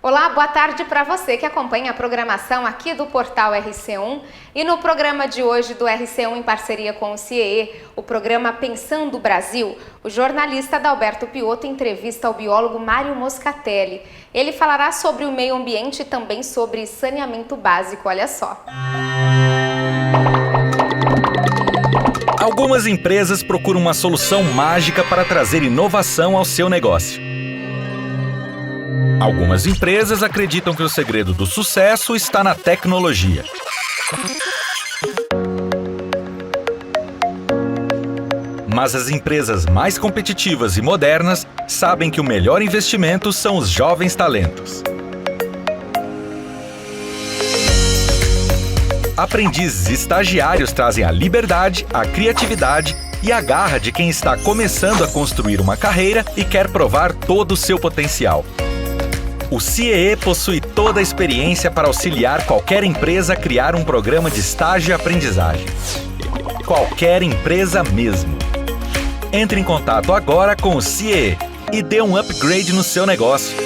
Olá, boa tarde para você que acompanha a programação aqui do Portal RC1. E no programa de hoje do RC1 em parceria com o CIEE, o programa Pensando o Brasil, o jornalista Adalberto Piotto entrevista o biólogo Mário Moscatelli. Ele falará sobre o meio ambiente e também sobre saneamento básico, olha só. Algumas empresas procuram uma solução mágica para trazer inovação ao seu negócio. Algumas empresas acreditam que o segredo do sucesso está na tecnologia. Mas as empresas mais competitivas e modernas sabem que o melhor investimento são os jovens talentos. Aprendizes e estagiários trazem a liberdade, a criatividade e a garra de quem está começando a construir uma carreira e quer provar todo o seu potencial. O CIEE possui toda a experiência para auxiliar qualquer empresa a criar um programa de estágio e aprendizagem. Qualquer empresa mesmo. Entre em contato agora com o CIEE e dê um upgrade no seu negócio.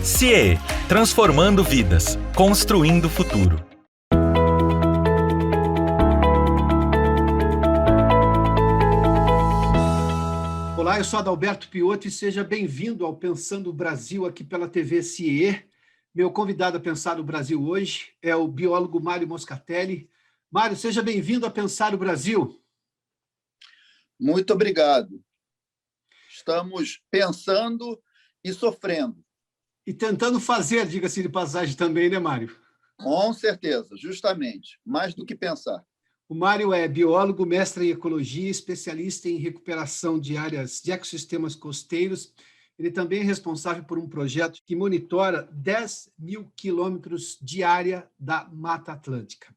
CIEE, transformando vidas, construindo o futuro. Olá, eu sou Adalberto Piotto e seja bem-vindo ao Pensando o Brasil aqui pela TV CIEE. Meu convidado a pensar o Brasil hoje é o biólogo Mário Moscatelli. Mário, seja bem-vindo a Pensar o Brasil. Muito obrigado. Estamos pensando e sofrendo. E tentando fazer, diga-se de passagem também, né, Mário? Com certeza, justamente, mais do que pensar. O Mário é biólogo, mestre em ecologia, especialista em recuperação de áreas de ecossistemas costeiros. Ele também é responsável por um projeto que monitora 10 mil quilômetros de área da Mata Atlântica.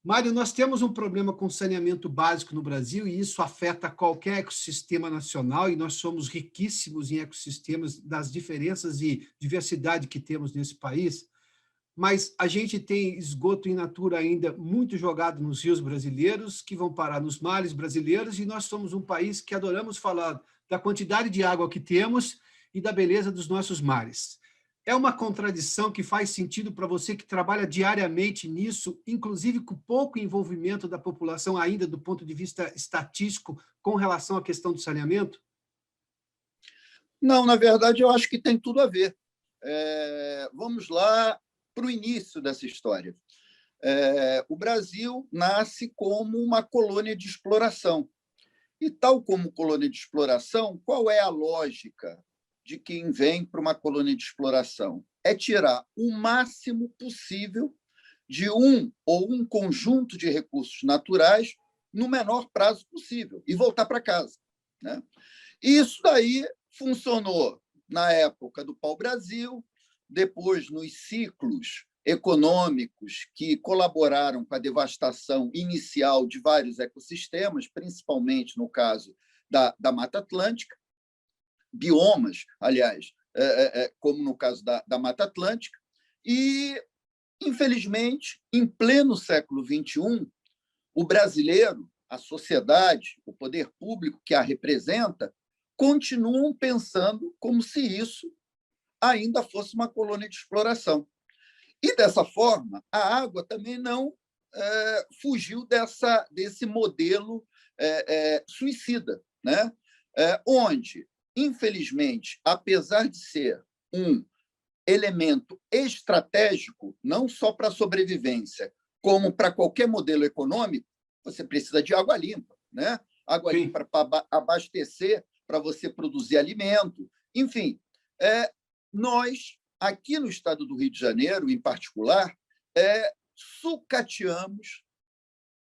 Mário, nós temos um problema com saneamento básico no Brasil e isso afeta qualquer ecossistema nacional e nós somos riquíssimos em ecossistemas das diferenças e diversidade que temos nesse país. Mas a gente tem esgoto in natura ainda muito jogado nos rios brasileiros, que vão parar nos mares brasileiros, e nós somos um país que adoramos falar da quantidade de água que temos e da beleza dos nossos mares. É uma contradição que faz sentido para você que trabalha diariamente nisso, inclusive com pouco envolvimento da população ainda do ponto de vista estatístico com relação à questão do saneamento? Não, na verdade, eu acho que tem tudo a ver. Vamos lá para o início dessa história. O Brasil nasce como uma colônia de exploração. E, tal como colônia de exploração, qual é a lógica de quem vem para uma colônia de exploração? É tirar o máximo possível de um ou um conjunto de recursos naturais no menor prazo possível e voltar para casa, né? E isso daí funcionou na época do pau-brasil, depois nos ciclos econômicos que colaboraram com a devastação inicial de vários ecossistemas, principalmente no caso da Mata Atlântica, biomas, aliás, como no caso da Mata Atlântica, e, infelizmente, em pleno século XXI, o brasileiro, a sociedade, o poder público que a representa, continuam pensando como se isso ainda fosse uma colônia de exploração. E, dessa forma, a água também não fugiu desse modelo suicida, né? Onde, infelizmente, apesar de ser um elemento estratégico, não só para a sobrevivência, como para qualquer modelo econômico, você precisa de água limpa, né? Água limpa para abastecer, para você produzir alimento, enfim. Nós, aqui no estado do Rio de Janeiro, em particular, sucateamos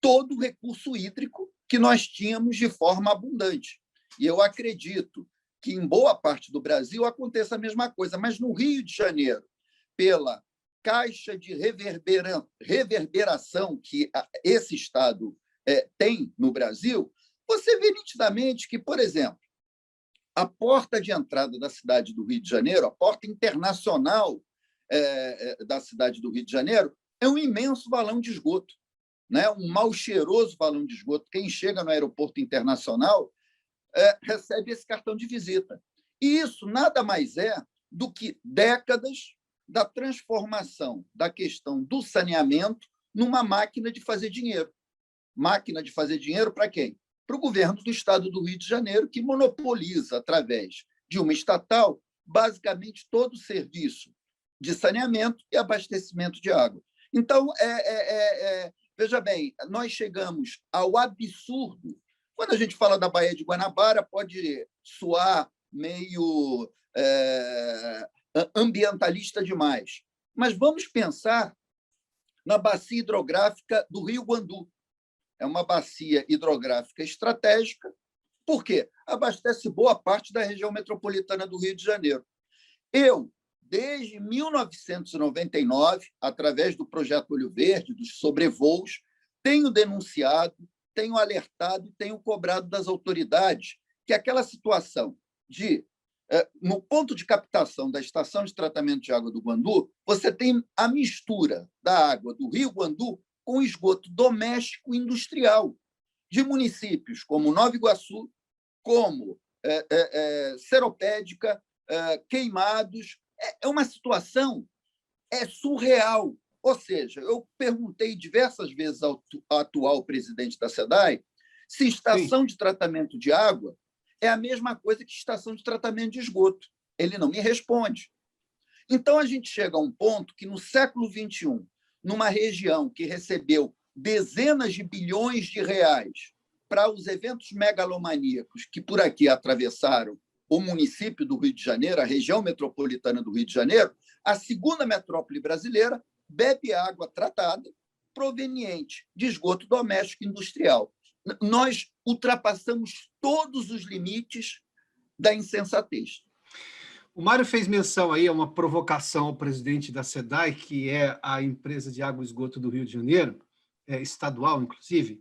todo o recurso hídrico que nós tínhamos de forma abundante. E eu acredito que, em boa parte do Brasil, aconteça a mesma coisa, mas no Rio de Janeiro, pela caixa de reverberação que esse estado tem no Brasil, você vê nitidamente que, por exemplo, a porta de entrada da cidade do Rio de Janeiro, a porta internacional da cidade do Rio de Janeiro, é um imenso valão de esgoto, né? Um mal cheiroso valão de esgoto. Quem chega no aeroporto internacional recebe esse cartão de visita. E isso nada mais é do que décadas da transformação da questão do saneamento numa máquina de fazer dinheiro. Máquina de fazer dinheiro para quem? Para o governo do estado do Rio de Janeiro, que monopoliza, através de uma estatal, basicamente todo o serviço de saneamento e abastecimento de água. Então, veja bem, nós chegamos ao absurdo. Quando a gente fala da Baía de Guanabara, pode soar meio ambientalista demais, mas vamos pensar na bacia hidrográfica do Rio Guandu. É uma bacia hidrográfica estratégica, porque abastece boa parte da região metropolitana do Rio de Janeiro. Eu, desde 1999, através do Projeto Olho Verde, dos sobrevoos, tenho denunciado, tenho alertado, tenho cobrado das autoridades que aquela situação de, no ponto de captação da estação de tratamento de água do Guandu, você tem a mistura da água do Rio Guandu com esgoto doméstico e industrial de municípios como Nova Iguaçu, como Seropédica, Queimados. É uma situação surreal. Ou seja, eu perguntei diversas vezes ao atual presidente da SEDAI se estação de tratamento de água é a mesma coisa que estação de tratamento de esgoto. Ele não me responde. Então, a gente chega a um ponto que, no século XXI, numa região que recebeu dezenas de bilhões de reais para os eventos megalomaníacos que por aqui atravessaram o município do Rio de Janeiro, a região metropolitana do Rio de Janeiro, a segunda metrópole brasileira bebe água tratada proveniente de esgoto doméstico e industrial. Nós ultrapassamos todos os limites da insensatez. O Mário fez menção aí a uma provocação ao presidente da SEDAI, que é a empresa de água e esgoto do Rio de Janeiro, estadual, inclusive,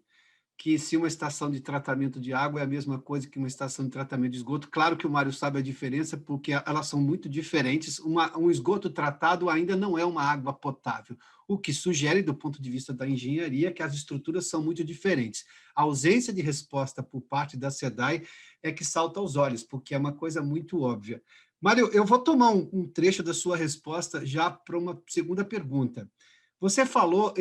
que se uma estação de tratamento de água é a mesma coisa que uma estação de tratamento de esgoto. Claro que o Mário sabe a diferença, porque elas são muito diferentes. Um esgoto tratado ainda não é uma água potável, o que sugere, do ponto de vista da engenharia, que as estruturas são muito diferentes. A ausência de resposta por parte da SEDAI é que salta aos olhos, porque é uma coisa muito óbvia. Mário, eu vou tomar um trecho da sua resposta já para uma segunda pergunta. Você falou,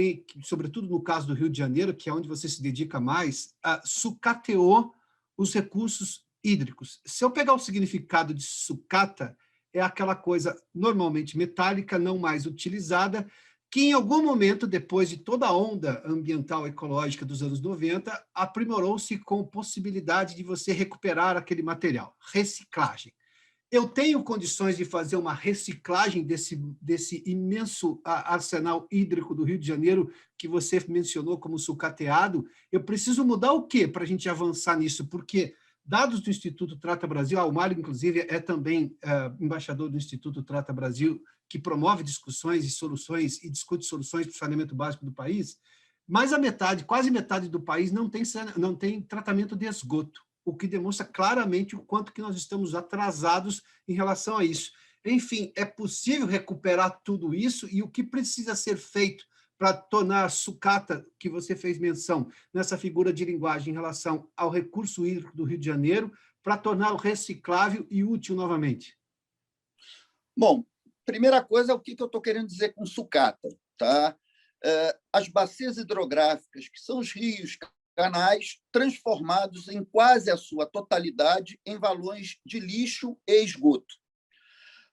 sobretudo no caso do Rio de Janeiro, que é onde você se dedica mais, sucateou os recursos hídricos. Se eu pegar o significado de sucata, é aquela coisa normalmente metálica, não mais utilizada, que em algum momento, depois de toda a onda ambiental ecológica dos anos 90, aprimorou-se com possibilidade de você recuperar aquele material, reciclagem. Eu tenho condições de fazer uma reciclagem desse imenso arsenal hídrico do Rio de Janeiro que você mencionou como sucateado. Eu preciso mudar o quê para a gente avançar nisso? Porque dados do Instituto Trata Brasil, o Mário, inclusive, é também embaixador do Instituto Trata Brasil, que promove discussões e soluções e discute soluções para o saneamento básico do país, mas quase metade do país não tem tratamento de esgoto, o que demonstra claramente o quanto que nós estamos atrasados em relação a isso. Enfim, é possível recuperar tudo isso e o que precisa ser feito para tornar a sucata, que você fez menção, nessa figura de linguagem em relação ao recurso hídrico do Rio de Janeiro, para torná-lo reciclável e útil novamente? Bom, primeira coisa é o que eu estou querendo dizer com sucata. Tá? As bacias hidrográficas, que são os rios, canais transformados em quase a sua totalidade em valões de lixo e esgoto.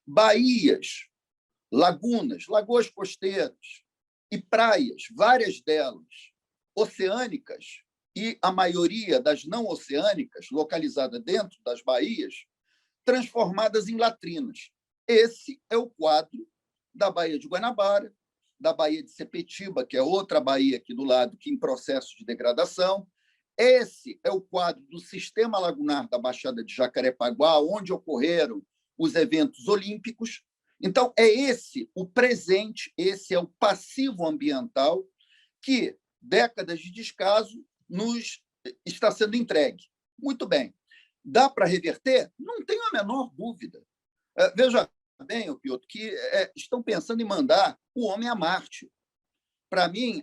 Baías, lagunas, lagoas costeiras e praias, várias delas oceânicas e a maioria das não oceânicas, localizada dentro das baías, transformadas em latrinas. Esse é o quadro da Baía de Guanabara, da Baía de Sepetiba, que é outra baía aqui do lado, que em processo de degradação. Esse é o quadro do sistema lagunar da Baixada de Jacarepaguá, onde ocorreram os eventos olímpicos. Então, é esse o presente, esse é o passivo ambiental que, décadas de descaso, nos está sendo entregue. Muito bem. Dá para reverter? Não tenho a menor dúvida. Veja bem, Piotr, que estão pensando em mandar o homem a Marte. Para mim,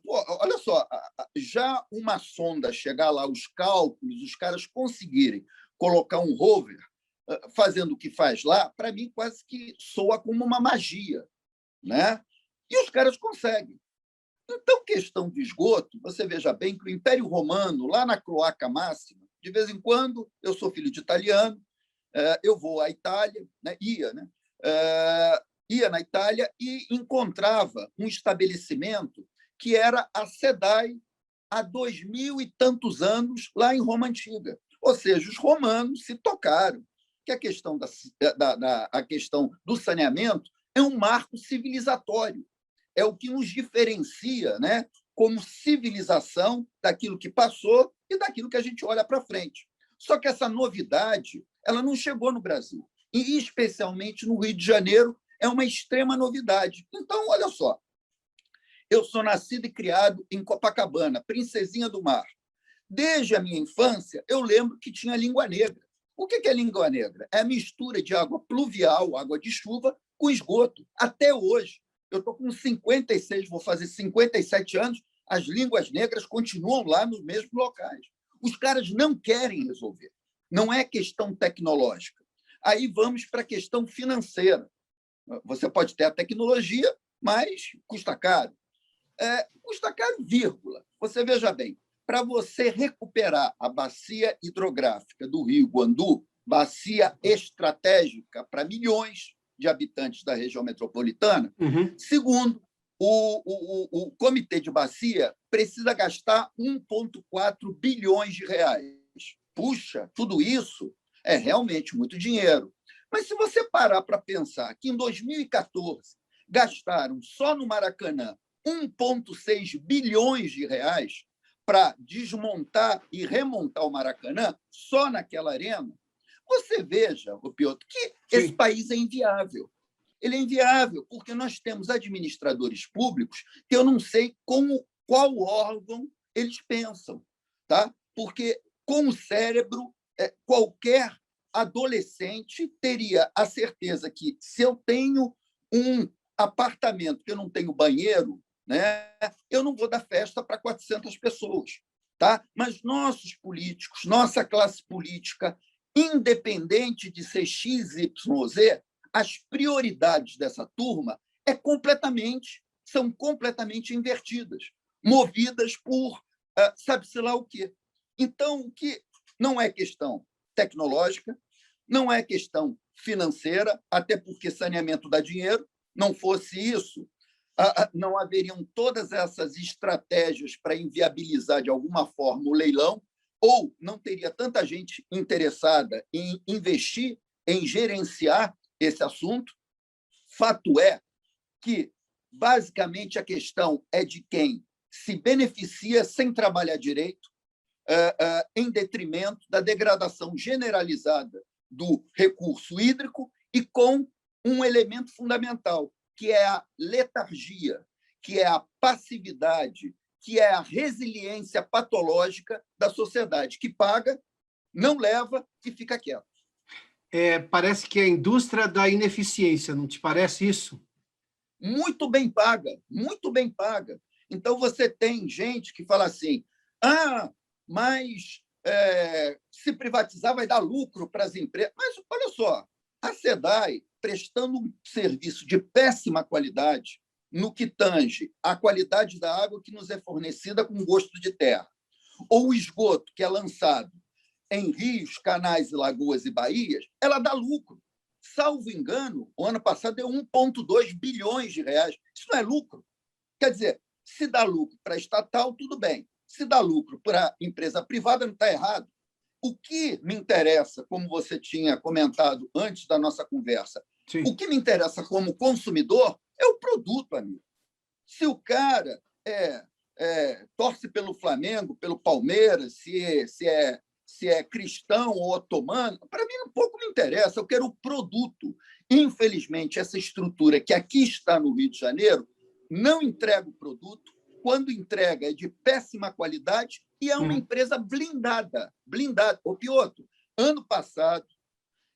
olha só, já uma sonda chegar lá, os cálculos, os caras conseguirem colocar um rover fazendo o que faz lá, para mim, quase que soa como uma magia, né? E os caras conseguem. Então, questão de esgoto, você veja bem que o Império Romano, lá na Cloaca Máxima, de vez em quando, eu sou filho de italiano, eu vou à Itália, né? Ia na Itália e encontrava um estabelecimento que era a SEDAI há 2000 e tantos anos lá em Roma Antiga. Ou seja, os romanos se tocaram que a questão, a questão do saneamento é um marco civilizatório, é o que nos diferencia, né, como civilização daquilo que passou e daquilo que a gente olha para frente. Só que essa novidade ela não chegou no Brasil, e especialmente no Rio de Janeiro, é uma extrema novidade. Então, olha só, eu sou nascido e criado em Copacabana, Princesinha do Mar. Desde a minha infância, eu lembro que tinha língua negra. O que é língua negra? É a mistura de água pluvial, água de chuva, com esgoto. Até hoje, eu estou com 56, vou fazer 57 anos, as línguas negras continuam lá nos mesmos locais. Os caras não querem resolver. Não é questão tecnológica. Aí vamos para a questão financeira. Você pode ter a tecnologia, mas custa caro. Custa caro, vírgula. Você veja bem, para você recuperar a bacia hidrográfica do Rio Guandu, bacia estratégica para milhões de habitantes da região metropolitana, segundo o Comitê de Bacia, precisa gastar 1,4 bilhões de reais. Puxa, tudo isso é realmente muito dinheiro. Mas se você parar para pensar que em 2014 gastaram só no Maracanã 1,6 bilhões de reais para desmontar e remontar o Maracanã, só naquela arena, você veja, Piotr, que esse país é inviável. Ele é inviável porque nós temos administradores públicos que eu não sei qual órgão eles pensam, tá? Porque com o cérebro, qualquer adolescente teria a certeza que se eu tenho um apartamento que eu não tenho banheiro, né, eu não vou dar festa para 400 pessoas. Tá? Mas nossos políticos, nossa classe política, independente de ser X, Y, Z, as prioridades dessa turma são completamente invertidas, movidas por sabe-se lá o quê. Então, o que não é questão tecnológica, não é questão financeira, até porque saneamento dá dinheiro. Não fosse isso, não haveriam todas essas estratégias para inviabilizar, de alguma forma, o leilão, ou não teria tanta gente interessada em investir, em gerenciar esse assunto. Fato é que, basicamente, a questão é de quem se beneficia sem trabalhar direito, em detrimento da degradação generalizada do recurso hídrico e com um elemento fundamental, que é a letargia, que é a passividade, que é a resiliência patológica da sociedade, que paga, não leva e fica quieto. Parece que é a indústria da ineficiência, não te parece isso? Muito bem paga, muito bem paga. Então, você tem gente que fala assim, mas se privatizar vai dar lucro para as empresas. Mas, olha só, a SEDAI, prestando um serviço de péssima qualidade no que tange a qualidade da água que nos é fornecida com gosto de terra, ou o esgoto que é lançado em rios, canais, lagoas e baías, ela dá lucro. Salvo engano, o ano passado deu 1,2 bilhões de reais. Isso não é lucro. Quer dizer, se dá lucro para a estatal, tudo bem. Se dá lucro para a empresa privada, não está errado. O que me interessa, como você tinha comentado antes da nossa conversa, Sim. O que me interessa como consumidor é o produto, amigo. Se o cara torce pelo Flamengo, pelo Palmeiras, se é cristão ou otomano, para mim um pouco me interessa, eu quero o produto. Infelizmente, essa estrutura que aqui está no Rio de Janeiro não entrega o produto, quando entrega é de péssima qualidade e é uma empresa blindada. Ô, Piotr, ano passado,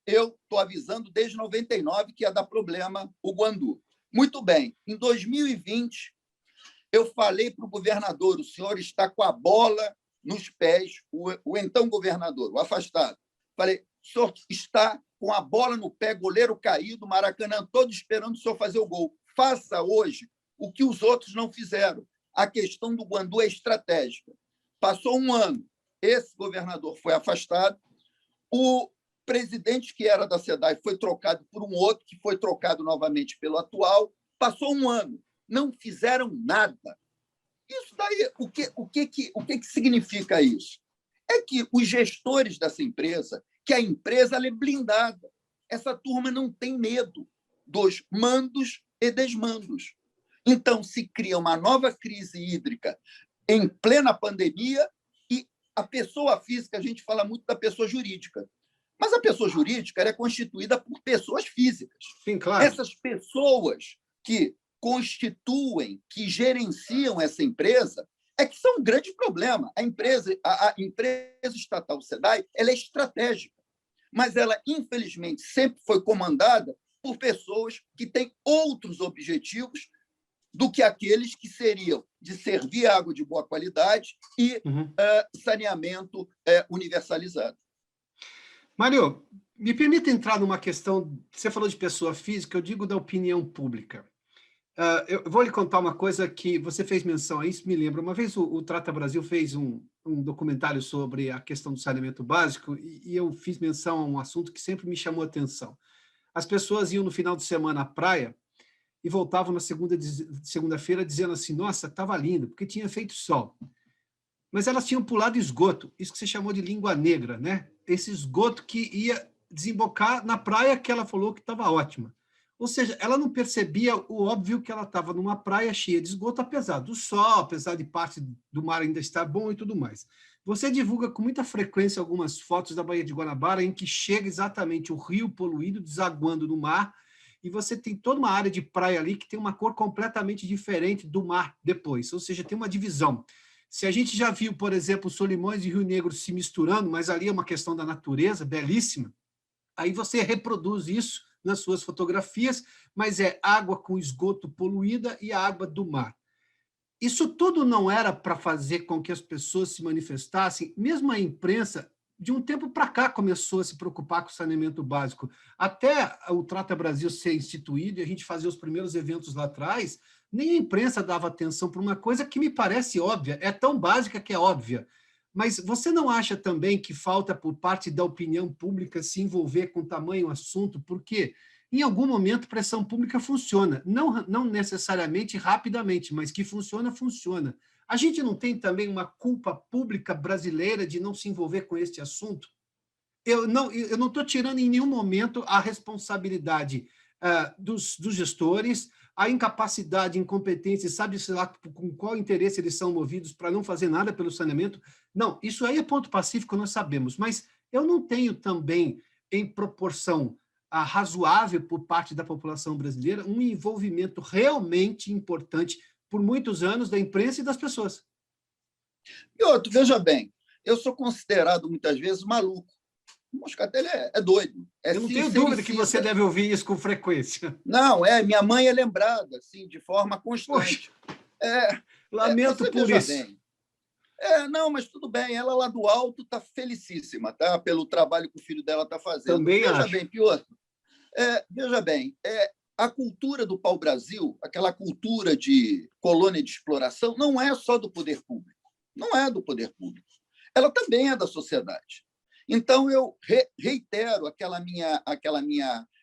eu estou avisando desde 99 que ia dar problema o Guandu. Muito bem, em 2020, eu falei para o governador, o senhor está com a bola nos pés, o então governador, o afastado. Falei, o senhor está com a bola no pé, goleiro caído, Maracanã todo esperando o senhor fazer o gol. Faça hoje o que os outros não fizeram. A questão do Guandu é estratégica. Passou um ano, esse governador foi afastado, o presidente que era da SEDAI foi trocado por um outro, que foi trocado novamente pelo atual. Passou um ano, não fizeram nada. Isso daí, o que significa isso? É que os gestores dessa empresa, que a empresa ela é blindada, essa turma não tem medo dos mandos e desmandos. Então, se cria uma nova crise hídrica em plena pandemia e a pessoa física, a gente fala muito da pessoa jurídica, mas a pessoa jurídica ela é constituída por pessoas físicas. Sim, claro. Essas pessoas que constituem, que gerenciam essa empresa, é que são um grande problema. A empresa estatal SEDAI ela é estratégica, mas ela, infelizmente, sempre foi comandada por pessoas que têm outros objetivos do que aqueles que seriam de servir água de boa qualidade e saneamento universalizado. Mário, me permita entrar numa questão, você falou de pessoa física, eu digo da opinião pública. Eu vou lhe contar uma coisa que você fez menção a isso, me lembra. Uma vez o Trata Brasil fez um documentário sobre a questão do saneamento básico e eu fiz menção a um assunto que sempre me chamou a atenção. As pessoas iam no final de semana à praia e voltavam na segunda-feira dizendo assim, nossa, estava lindo, porque tinha feito sol. Mas elas tinham pulado esgoto, isso que você chamou de língua negra, né? Esse esgoto que ia desembocar na praia que ela falou que estava ótima. Ou seja, ela não percebia o óbvio que ela estava numa praia cheia de esgoto, apesar do sol, apesar de parte do mar ainda estar bom e tudo mais. Você divulga com muita frequência algumas fotos da Baía de Guanabara em que chega exatamente o rio poluído desaguando no mar e você tem toda uma área de praia ali que tem uma cor completamente diferente do mar depois, ou seja, tem uma divisão. Se a gente já viu, por exemplo, Solimões e Rio Negro se misturando, mas ali é uma questão da natureza, belíssima, aí você reproduz isso nas suas fotografias, mas é água com esgoto poluída e a água do mar. Isso tudo não era para fazer com que as pessoas se manifestassem, mesmo a imprensa, de um tempo para cá, começou a se preocupar com o saneamento básico. Até o Trata Brasil ser instituído e a gente fazer os primeiros eventos lá atrás, nem a imprensa dava atenção para uma coisa que me parece óbvia, é tão básica que é óbvia. Mas você não acha também que falta por parte da opinião pública se envolver com tamanho assunto? Porque em algum momento pressão pública funciona, não necessariamente rapidamente, mas que funciona, funciona. A gente não tem também uma culpa pública brasileira de não se envolver com este assunto? Eu não estou tirando em nenhum momento a responsabilidade dos gestores, a incapacidade, incompetência, sabe-se lá com qual interesse eles são movidos para não fazer nada pelo saneamento. Não, isso aí é ponto pacífico, nós sabemos, mas eu não tenho também, em proporção razoável por parte da população brasileira, um envolvimento realmente importante por muitos anos da imprensa e das pessoas. E outro, veja bem, eu sou considerado muitas vezes maluco. O Moscatelli é doido. Eu não tenho dúvida que você deve ouvir isso com frequência. Não, minha mãe é lembrada assim, de forma constante. Lamento por isso. Bem. Não, mas tudo bem, ela lá do alto está felicíssima, tá? Pelo trabalho que o filho dela está fazendo. Também veja acho. Bem, Piotr, veja bem, a cultura do pau-brasil, aquela cultura de colônia de exploração, não é só do poder público. Não é do poder público. Ela também é da sociedade. Então, eu reitero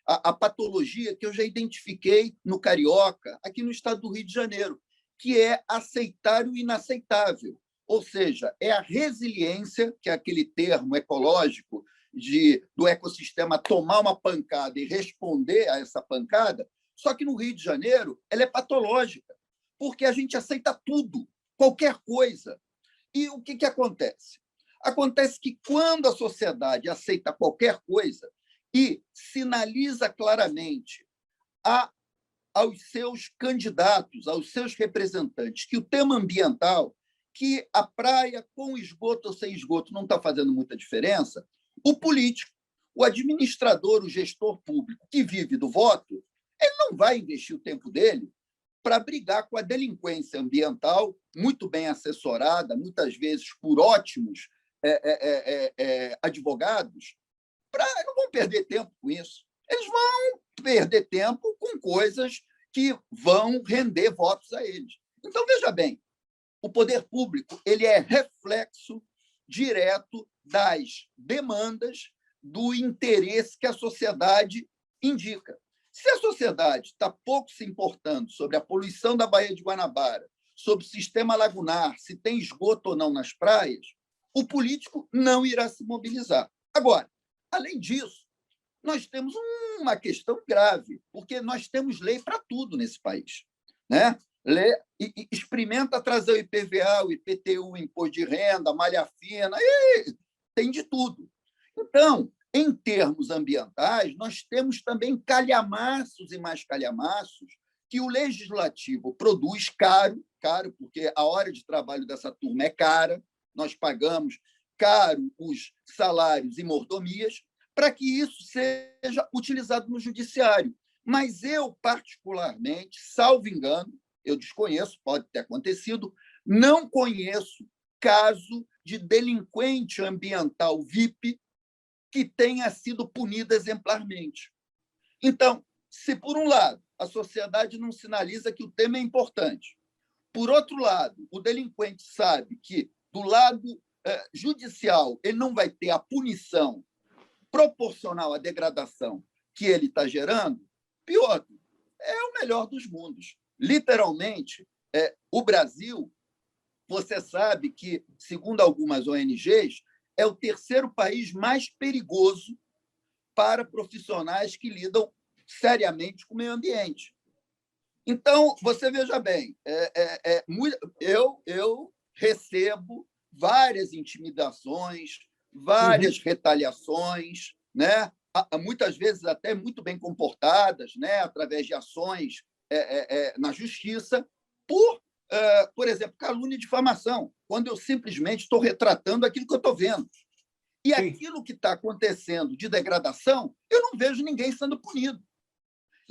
a patologia que eu já identifiquei no Carioca, aqui no estado do Rio de Janeiro, que é aceitar o inaceitável. Ou seja, é a resiliência, que é aquele termo ecológico do ecossistema tomar uma pancada e responder a essa pancada, só que no Rio de Janeiro ela é patológica, porque a gente aceita tudo, qualquer coisa. E o que acontece? Acontece que quando a sociedade aceita qualquer coisa e sinaliza claramente aos seus candidatos, aos seus representantes, que o tema ambiental, que a praia com esgoto ou sem esgoto não está fazendo muita diferença, o político, o administrador, o gestor público que vive do voto, ele não vai investir o tempo dele para brigar com a delinquência ambiental, muito bem assessorada, muitas vezes por ótimos advogados, vão perder tempo com isso. Eles vão perder tempo com coisas que vão render votos a eles. Então, veja bem, o poder público ele é reflexo direto das demandas, do interesse que a sociedade indica. Se a sociedade está pouco se importando sobre a poluição da Baía de Guanabara, sobre o sistema lagunar, se tem esgoto ou não nas praias, o político não irá se mobilizar. Agora, além disso, nós temos uma questão grave, porque nós temos lei para tudo nesse país, né? Experimenta trazer o IPVA, o IPTU, o imposto de renda, a malha fina, e tem de tudo. Então, em termos ambientais, nós temos também calhamaços e mais calhamaços que o legislativo produz caro, porque a hora de trabalho dessa turma é cara, nós pagamos caro os salários e mordomias, para que isso seja utilizado no judiciário. Mas eu, particularmente, salvo engano, eu desconheço, pode ter acontecido, não conheço caso de delinquente ambiental VIP que tenha sido punido exemplarmente. Então, se, por um lado, a sociedade não sinaliza que o tema é importante, por outro lado, o delinquente sabe que, do lado judicial, ele não vai ter a punição proporcional à degradação que ele está gerando, pior, é o melhor dos mundos. Literalmente, o Brasil, você sabe que, segundo algumas ONGs, é o terceiro país mais perigoso para profissionais que lidam seriamente com o meio ambiente. Então, você veja bem, eu recebo várias intimidações, várias retaliações, né? Muitas vezes até muito bem comportadas, né? Através de ações na justiça, por exemplo, calúnia e difamação, quando eu simplesmente estou retratando aquilo que eu estou vendo. E Sim. Aquilo que está acontecendo de degradação, eu não vejo ninguém sendo punido.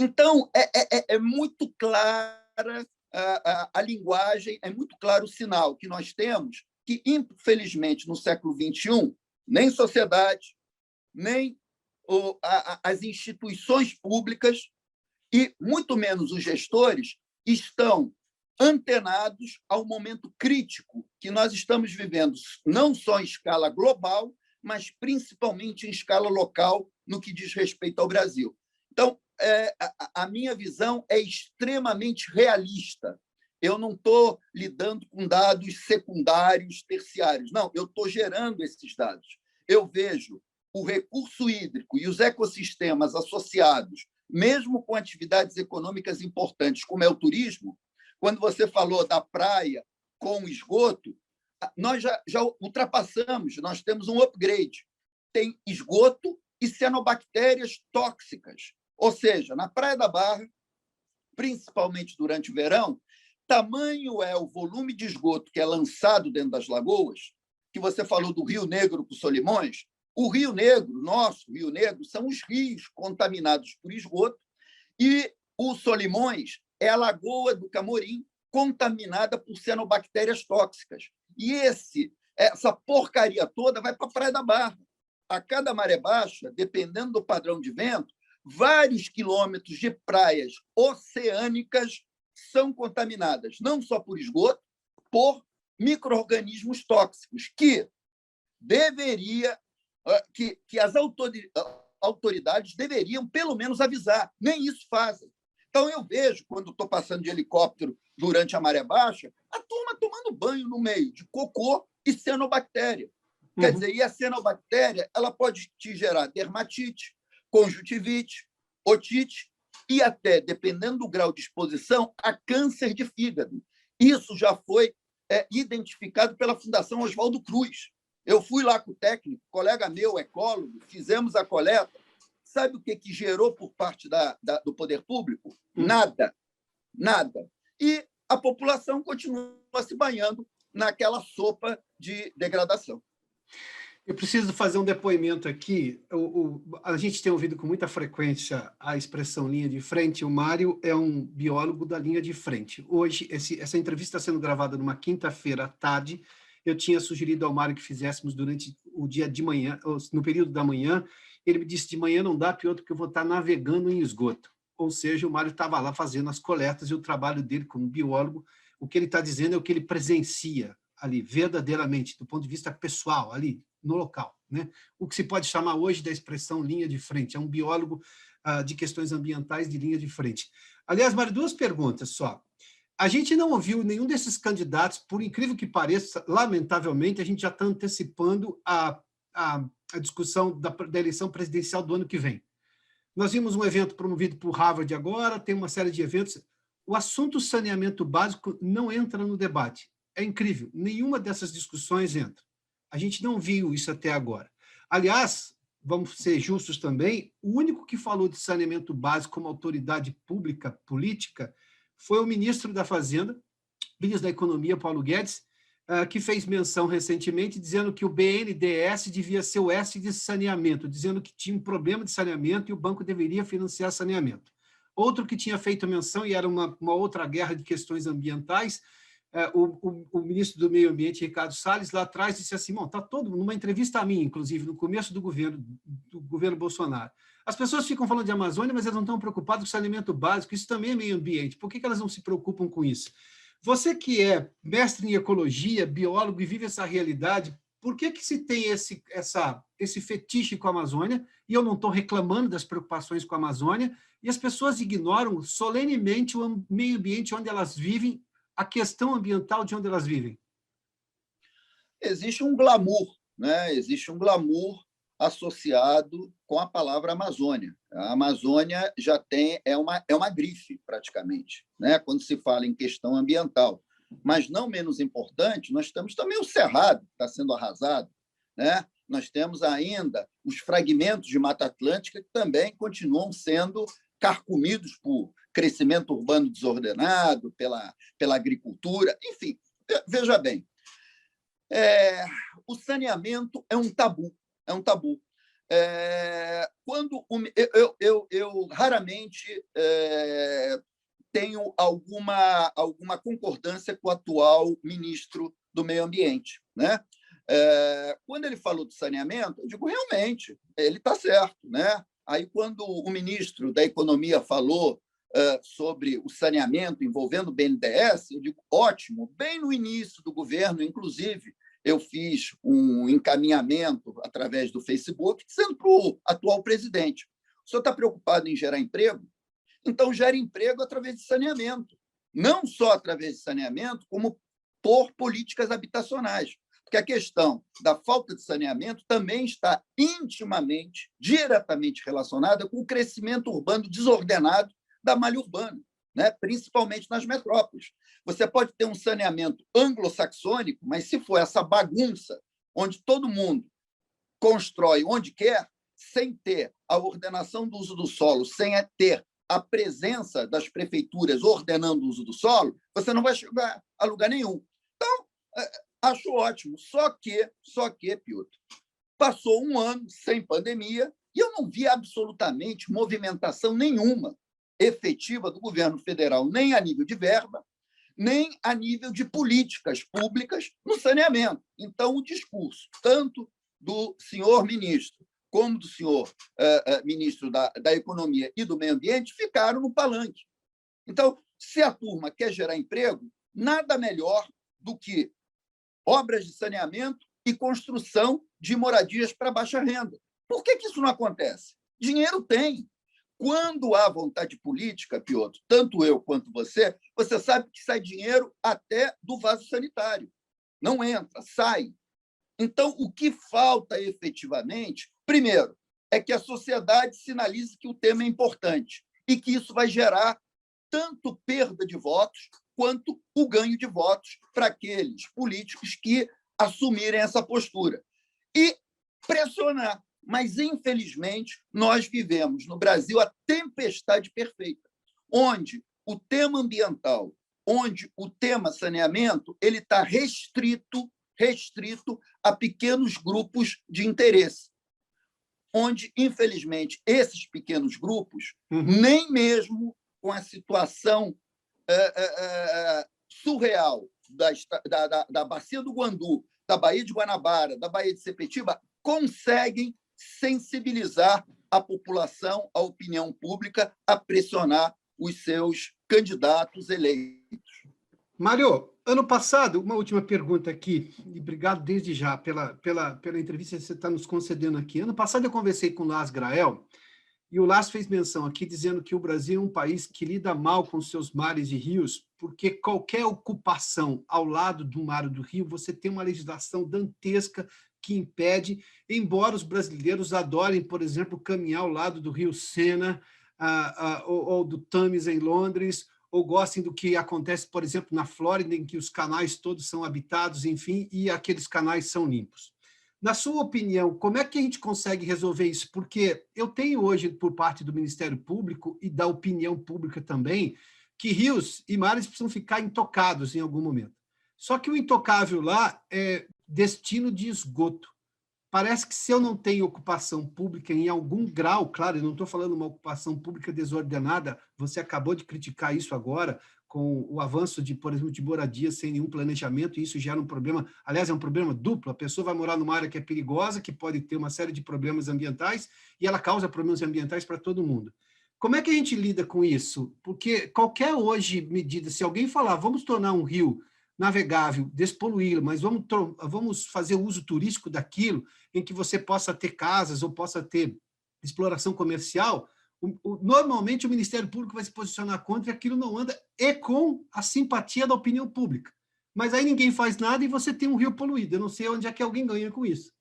Então, é muito clara a linguagem, é muito claro o sinal que nós temos que, infelizmente, no século XXI, nem sociedade, nem as instituições públicas e, muito menos, os gestores estão antenados ao momento crítico que nós estamos vivendo, não só em escala global, mas principalmente em escala local, no que diz respeito ao Brasil. Então, a minha visão é extremamente realista. Eu não estou lidando com dados secundários, terciários. Não, eu estou gerando esses dados. Eu vejo o recurso hídrico e os ecossistemas associados, mesmo com atividades econômicas importantes, como é o turismo. Quando você falou da praia com esgoto, nós já ultrapassamos, nós temos um upgrade. Tem esgoto e cianobactérias tóxicas. Ou seja, na Praia da Barra, principalmente durante o verão, tamanho é o volume de esgoto que é lançado dentro das lagoas, que você falou do Rio Negro com Solimões. O Rio Negro, nosso Rio Negro, são os rios contaminados por esgoto, e o Solimões é a Lagoa do Camorim, contaminada por cianobactérias tóxicas. E essa porcaria toda vai para a Praia da Barra. A cada maré baixa, dependendo do padrão de vento, vários quilômetros de praias oceânicas são contaminadas, não só por esgoto, por micro-organismos tóxicos, que as autoridades deveriam, pelo menos, avisar. Nem isso fazem. Então, eu vejo, quando estou passando de helicóptero durante a maré baixa, a turma tomando banho no meio de cocô e cianobactéria. Quer dizer, e a cianobactéria ela pode te gerar dermatite, conjuntivite, otite e até, dependendo do grau de exposição, a câncer de fígado. Isso já foi identificado pela Fundação Oswaldo Cruz. Eu fui lá com o técnico, colega meu, ecólogo, fizemos a coleta. Sabe o que gerou por parte do poder público? Nada. Nada. E a população continua se banhando naquela sopa de degradação. Eu preciso fazer um depoimento aqui. A gente tem ouvido com muita frequência a expressão linha de frente. O Mário é um biólogo da linha de frente. Hoje, essa entrevista está sendo gravada numa quinta-feira à tarde. Eu tinha sugerido ao Mário que fizéssemos durante o dia de manhã, no período da manhã, Ele me disse, de manhã não dá, pior, porque eu vou estar navegando em esgoto. Ou seja, o Mário estava lá fazendo as coletas e o trabalho dele como biólogo, o que ele está dizendo é o que ele presencia ali, verdadeiramente, do ponto de vista pessoal, ali, no local, né? O que se pode chamar hoje da expressão linha de frente, é um biólogo de questões ambientais de linha de frente. Aliás, Mário, duas perguntas só. A gente não ouviu nenhum desses candidatos, por incrível que pareça, lamentavelmente, a gente já está antecipando a discussão da eleição presidencial do ano que vem. Nós vimos um evento promovido por Harvard agora, tem uma série de eventos. O assunto saneamento básico não entra no debate. É incrível, nenhuma dessas discussões entra. A gente não viu isso até agora. Aliás, vamos ser justos também, o único que falou de saneamento básico como autoridade pública, política, foi o ministro da Fazenda, ministro da Economia, Paulo Guedes, que fez menção recentemente, dizendo que o BNDES devia ser o S de saneamento, dizendo que tinha um problema de saneamento e o banco deveria financiar saneamento. Outro que tinha feito menção, e era uma outra guerra de questões ambientais, o ministro do Meio Ambiente, Ricardo Salles, lá atrás disse assim, bom, está todo, numa entrevista a mim, inclusive, no começo do governo Bolsonaro, as pessoas ficam falando de Amazônia, mas elas não estão preocupadas com saneamento básico, isso também é meio ambiente, por que elas não se preocupam com isso? Você que é mestre em ecologia, biólogo e vive essa realidade, por que se tem esse fetiche com a Amazônia, e eu não estou reclamando das preocupações com a Amazônia, e as pessoas ignoram solenemente o meio ambiente onde elas vivem, a questão ambiental de onde elas vivem? Existe um glamour, né? Existe um glamour associado com a palavra Amazônia. A Amazônia já é uma grife, praticamente, né? Quando se fala em questão ambiental. Mas, não menos importante, nós temos também o Cerrado, que está sendo arrasado, né? Nós temos ainda os fragmentos de Mata Atlântica que também continuam sendo carcomidos por crescimento urbano desordenado, pela agricultura, enfim, veja bem, o saneamento é um tabu, quando eu raramente tenho alguma concordância com o atual ministro do Meio Ambiente, né? Quando ele falou do saneamento, eu digo, realmente, ele está certo, né? Aí, quando o ministro da Economia falou sobre o saneamento envolvendo o BNDES, eu digo, ótimo, bem no início do governo, inclusive, eu fiz um encaminhamento através do Facebook, dizendo para o atual presidente, o senhor está preocupado em gerar emprego? Então, gera emprego através de saneamento. Não só através de saneamento, como por políticas habitacionais. Porque a questão da falta de saneamento também está intimamente, diretamente relacionada com o crescimento urbano desordenado da malha urbana, né? Principalmente nas metrópoles. Você pode ter um saneamento anglo-saxônico, mas se for essa bagunça, onde todo mundo constrói onde quer, sem ter a ordenação do uso do solo, sem ter a presença das prefeituras ordenando o uso do solo, você não vai chegar a lugar nenhum. Então, acho ótimo. Só que, Piotr, passou um ano sem pandemia e eu não vi absolutamente movimentação nenhuma efetiva do governo federal, nem a nível de verba, nem a nível de políticas públicas no saneamento. Então, o discurso, tanto do senhor ministro como do senhor ministro da Economia e do Meio Ambiente, ficaram no palanque. Então, se a turma quer gerar emprego, nada melhor do que obras de saneamento e construção de moradias para baixa renda. Por que isso não acontece? Dinheiro tem. Quando há vontade política, Piotr, tanto eu quanto você sabe que sai dinheiro até do vaso sanitário. Não entra, sai. Então, o que falta efetivamente, primeiro, é que a sociedade sinalize que o tema é importante e que isso vai gerar tanto perda de votos quanto o ganho de votos para aqueles políticos que assumirem essa postura. E pressionar. Mas, infelizmente, nós vivemos no Brasil a tempestade perfeita, onde o tema ambiental, onde o tema saneamento, ele está restrito a pequenos grupos de interesse, onde, infelizmente, esses pequenos grupos, nem mesmo com a situação surreal da Bacia do Guandu, da Baía de Guanabara, da Baía de Sepetiba, conseguem sensibilizar a população, a opinião pública, a pressionar os seus candidatos eleitos. Mário, ano passado, uma última pergunta aqui, e obrigado desde já pela entrevista que você está nos concedendo aqui. Ano passado eu conversei com o Lars Grael, e o Lars fez menção aqui dizendo que o Brasil é um país que lida mal com seus mares e rios, porque qualquer ocupação ao lado do mar ou do rio, você tem uma legislação dantesca que impede, embora os brasileiros adorem, por exemplo, caminhar ao lado do rio Sena, ou do Thames em Londres, ou gostem do que acontece, por exemplo, na Flórida, em que os canais todos são habitados, enfim, e aqueles canais são limpos. Na sua opinião, como é que a gente consegue resolver isso? Porque eu tenho hoje, por parte do Ministério Público e da opinião pública também, que rios e mares precisam ficar intocados em algum momento. Só que o intocável lá é destino de esgoto. Parece que se eu não tenho ocupação pública em algum grau, claro, eu não estou falando uma ocupação pública desordenada, você acabou de criticar isso agora, com o avanço de, por exemplo, de moradia sem nenhum planejamento, e isso gera um problema, aliás, é um problema duplo, a pessoa vai morar numa área que é perigosa, que pode ter uma série de problemas ambientais, e ela causa problemas ambientais para todo mundo. Como é que a gente lida com isso? Porque qualquer hoje medida, se alguém falar, vamos tornar um rio navegável, despoluí-lo, mas vamos fazer uso turístico daquilo, em que você possa ter casas ou possa ter exploração comercial, normalmente o Ministério Público vai se posicionar contra e aquilo não anda, e com a simpatia da opinião pública. Mas aí ninguém faz nada e você tem um rio poluído. Eu não sei onde é que alguém ganha com isso.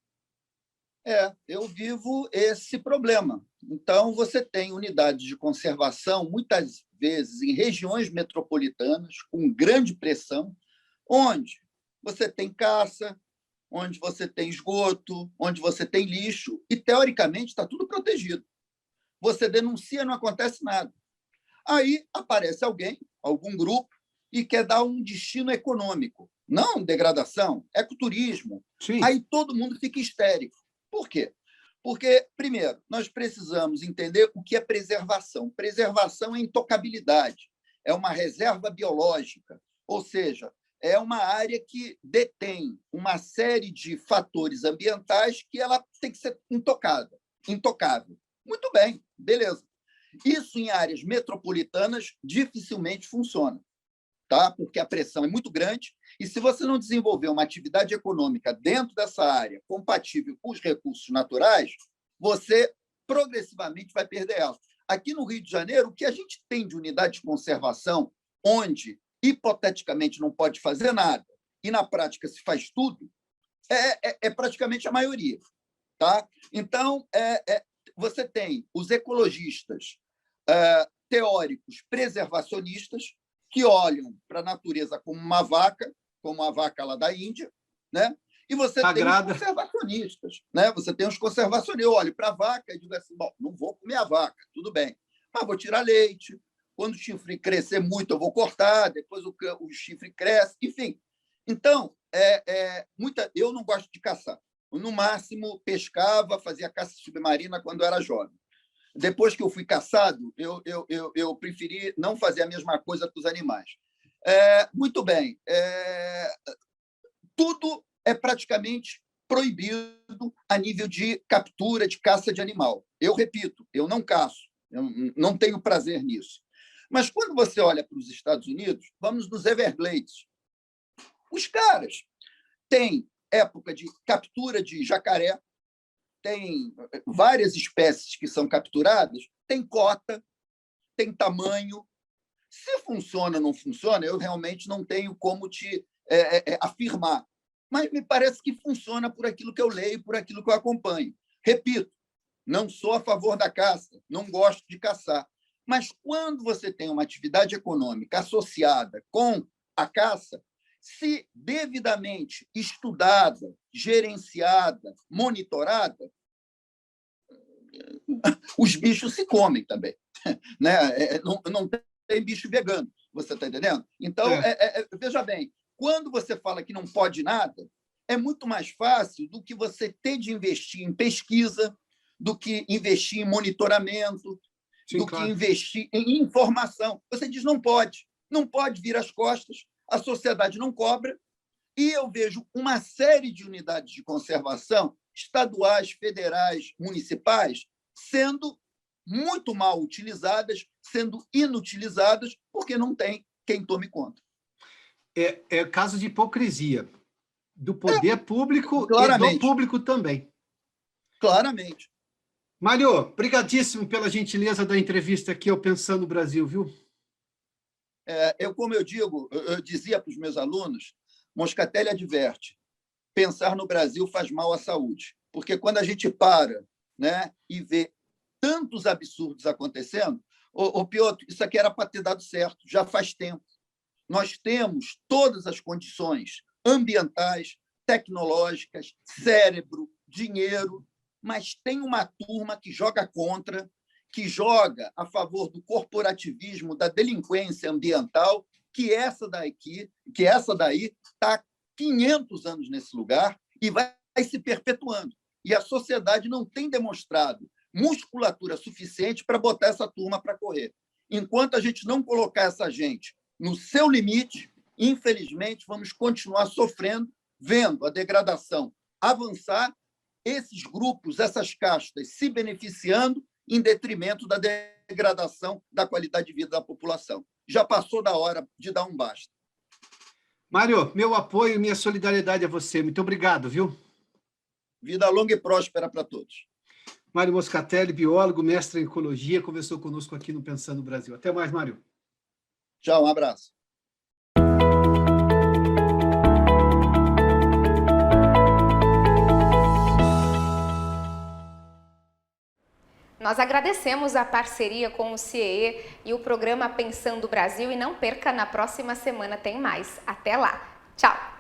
Eu vivo esse problema. Então, você tem unidades de conservação, muitas vezes em regiões metropolitanas, com grande pressão, onde você tem caça, onde você tem esgoto, onde você tem lixo, e, teoricamente, está tudo protegido. Você denuncia, não acontece nada. Aí aparece alguém, algum grupo, e quer dar um destino econômico. Não degradação, ecoturismo. Sim. Aí todo mundo fica histérico. Por quê? Porque, primeiro, nós precisamos entender o que é preservação. Preservação é intocabilidade, é uma reserva biológica, ou seja, é uma área que detém uma série de fatores ambientais que ela tem que ser intocável. Muito bem, beleza. Isso em áreas metropolitanas dificilmente funciona, tá? Porque a pressão é muito grande e, se você não desenvolver uma atividade econômica dentro dessa área compatível com os recursos naturais, você progressivamente vai perder ela. Aqui no Rio de Janeiro, o que a gente tem de unidade de conservação, onde hipoteticamente não pode fazer nada e na prática se faz tudo, é praticamente a maioria, tá? Então, você tem os ecologistas teóricos preservacionistas que olham para a natureza como uma vaca, como a vaca lá da Índia, né? E você tem os conservacionistas, né? Você tem os conservacionistas. Eu olho para a vaca e digo assim, bom, não vou comer a vaca, tudo bem, mas vou tirar leite. Quando o chifre crescer muito, eu vou cortar, depois o chifre cresce, enfim. Então, eu não gosto de caçar. Eu, no máximo, pescava, fazia caça submarina quando eu era jovem. Depois que eu fui caçado, eu preferi não fazer a mesma coisa com os animais. Muito bem. Tudo é praticamente proibido a nível de captura, de caça de animal. Eu repito, eu não caço, eu não tenho prazer nisso. Mas quando você olha para os Estados Unidos, vamos nos Everglades. Os caras têm época de captura de jacaré, tem várias espécies que são capturadas, tem cota, tem tamanho. Se funciona ou não funciona, eu realmente não tenho como te afirmar. Mas me parece que funciona por aquilo que eu leio, por aquilo que eu acompanho. Repito, não sou a favor da caça, não gosto de caçar. Mas quando você tem uma atividade econômica associada com a caça, se devidamente estudada, gerenciada, monitorada, os bichos se comem também, né? Não tem bicho vegano, você está entendendo? Então, veja bem, quando você fala que não pode nada, é muito mais fácil do que você ter de investir em pesquisa, do que investir em monitoramento, Sim, do claro. que investir em informação. Você diz, não pode vir as costas, a sociedade não cobra, e eu vejo uma série de unidades de conservação estaduais, federais, municipais, sendo muito mal utilizadas, sendo inutilizadas, porque não tem quem tome conta. É caso de hipocrisia do poder público claramente. E do público também. Claramente. Mário, brigadíssimo pela gentileza da entrevista aqui ao Pensando no Brasil, viu? Como eu digo, eu dizia para os meus alunos, Moscatelli adverte, pensar no Brasil faz mal à saúde, porque quando a gente para, né, e vê tantos absurdos acontecendo, Piotr, isso aqui era para ter dado certo, já faz tempo. Nós temos todas as condições ambientais, tecnológicas, cérebro, dinheiro, mas tem uma turma que joga contra, que joga a favor do corporativismo, da delinquência ambiental, que essa daí está há 500 anos nesse lugar e vai se perpetuando. E a sociedade não tem demonstrado musculatura suficiente para botar essa turma para correr. Enquanto a gente não colocar essa gente no seu limite, infelizmente, vamos continuar sofrendo, vendo a degradação avançar, esses grupos, essas castas se beneficiando em detrimento da degradação da qualidade de vida da população. Já passou da hora de dar um basta. Mário, meu apoio e minha solidariedade a você. Muito obrigado, viu? Vida longa e próspera para todos. Mário Moscatelli, biólogo, mestre em ecologia, conversou conosco aqui no Pensando no Brasil. Até mais, Mário. Tchau, um abraço. Nós agradecemos a parceria com o CIEE e o programa Pensando Brasil e não perca, na próxima semana tem mais. Até lá. Tchau!